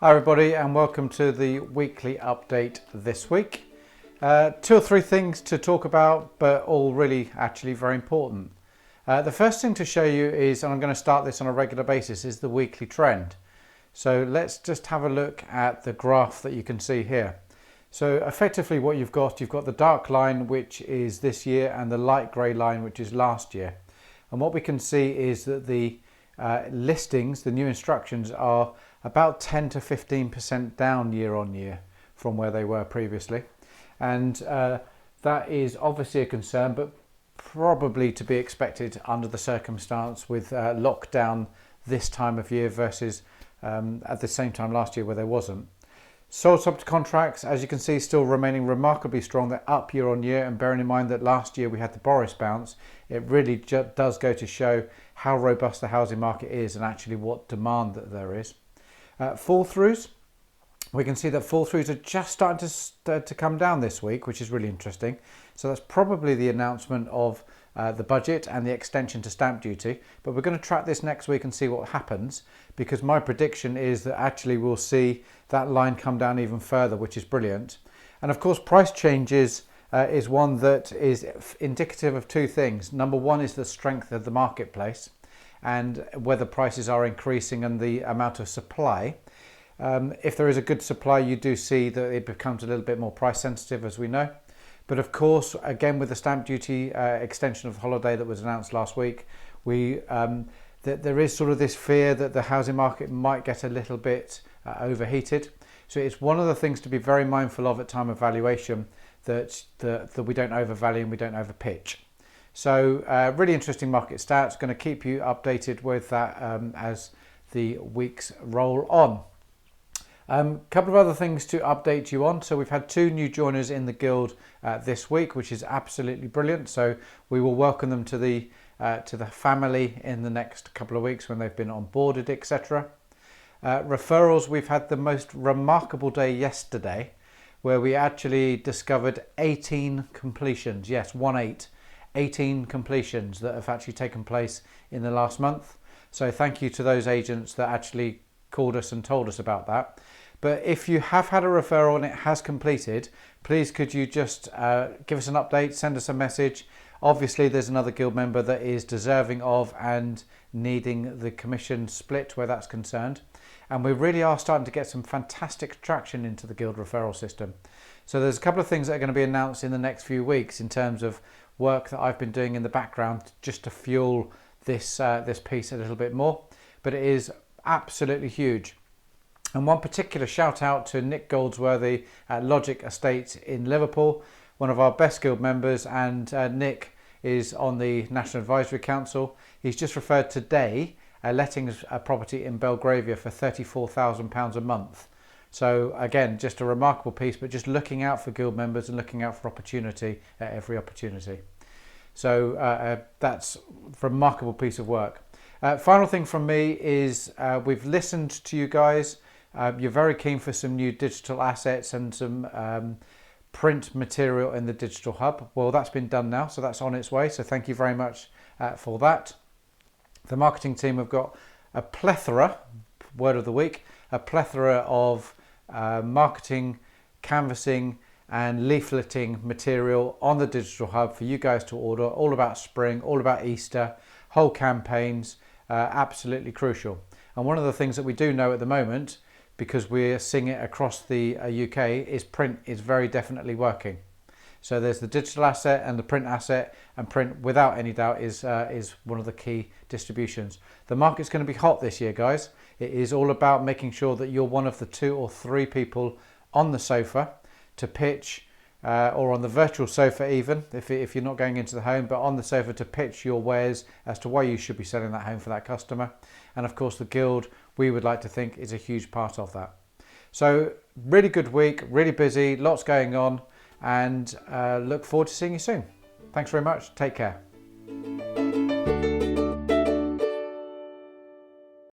Hi everybody and welcome to the weekly update this week. Two or three things to talk about, but all really actually very important. The first thing to show you is, and I'm going to start this on a regular basis, is the weekly trend. So let's just have a look at the graph that you can see here. So effectively what you've got the dark line, which is this year, and the light grey line, which is last year. And what we can see is that the listings, the new instructions, are about 10 to 15% down year on year from where they were previously. And that is obviously a concern, but probably to be expected under the circumstance with lockdown this time of year versus at the same time last year where there wasn't. Sold subject contracts, as you can see, still remaining remarkably strong. They're up year on year, and bearing in mind that last year we had the Boris bounce, it really does go to show how robust the housing market is and actually what demand that there is. Fall throughs, we can see that fall throughs are just starting to come down this week, which is really interesting. So that's probably the announcement of the budget and the extension to stamp duty. But we're going to track this next week and see what happens, because my prediction is that actually we'll see that line come down even further, which is brilliant. And of course, price changes is one that is indicative of two things. Number one is the strength of the marketplace and whether prices are increasing and the amount of supply. If there is a good supply, you do see that it becomes a little bit more price sensitive, as we know. But of course, again, with the stamp duty extension of holiday that was announced last week, there is sort of this fear that the housing market might get a little bit overheated. So it's one of the things to be very mindful of at time of valuation, that we don't overvalue and we don't overpitch. So really interesting market stats. Going to keep you updated with that as the weeks roll on. Couple of other things to update you on. So we've had two new joiners in the guild this week, which is absolutely brilliant. So we will welcome them to the family in the next couple of weeks when they've been onboarded, etc. Referrals, we've had the most remarkable day yesterday, where we actually discovered 18 completions. Yes, 18 completions that have actually taken place in the last month. So thank you to those agents that actually called us and told us about that. But if you have had a referral and it has completed, please could you just give us an update, send us a message. Obviously there's another guild member that is deserving of and needing the commission split where that's concerned. And we really are starting to get some fantastic traction into the guild referral system. So there's a couple of things that are going to be announced in the next few weeks in terms of work that I've been doing in the background just to fuel this piece a little bit more. But it is absolutely huge. And one particular shout out to Nick Goldsworthy at Logic Estates in Liverpool, one of our best guild members, and Nick is on the National Advisory Council. He's just referred today letting a property in Belgravia for £34,000 a month. So again, just a remarkable piece, but just looking out for guild members and looking out for opportunity at every opportunity. So that's a remarkable piece of work. Final thing from me is we've listened to you guys. You're very keen for some new digital assets and some print material in the digital hub. Well, that's been done now, so that's on its way. So thank you very much for that. The marketing team have got a plethora, word of the week, a plethora of marketing, canvassing and leafleting material on the digital hub for you guys to order, all about spring, all about Easter, whole campaigns, absolutely crucial. And one of the things that we do know at the moment, because we're seeing it across the UK, is print is very definitely working. So there's the digital asset and the print asset, and print without any doubt is one of the key distributions. The market's going to be hot this year, guys. It is all about making sure that you're one of the 2 or 3 people on the sofa to pitch, or on the virtual sofa even, if you're not going into the home, but on the sofa to pitch your wares as to why you should be selling that home for that customer. And of course the guild, we would like to think, is a huge part of that. So really good week, really busy, lots going on, and look forward to seeing you soon. Thanks very much, take care.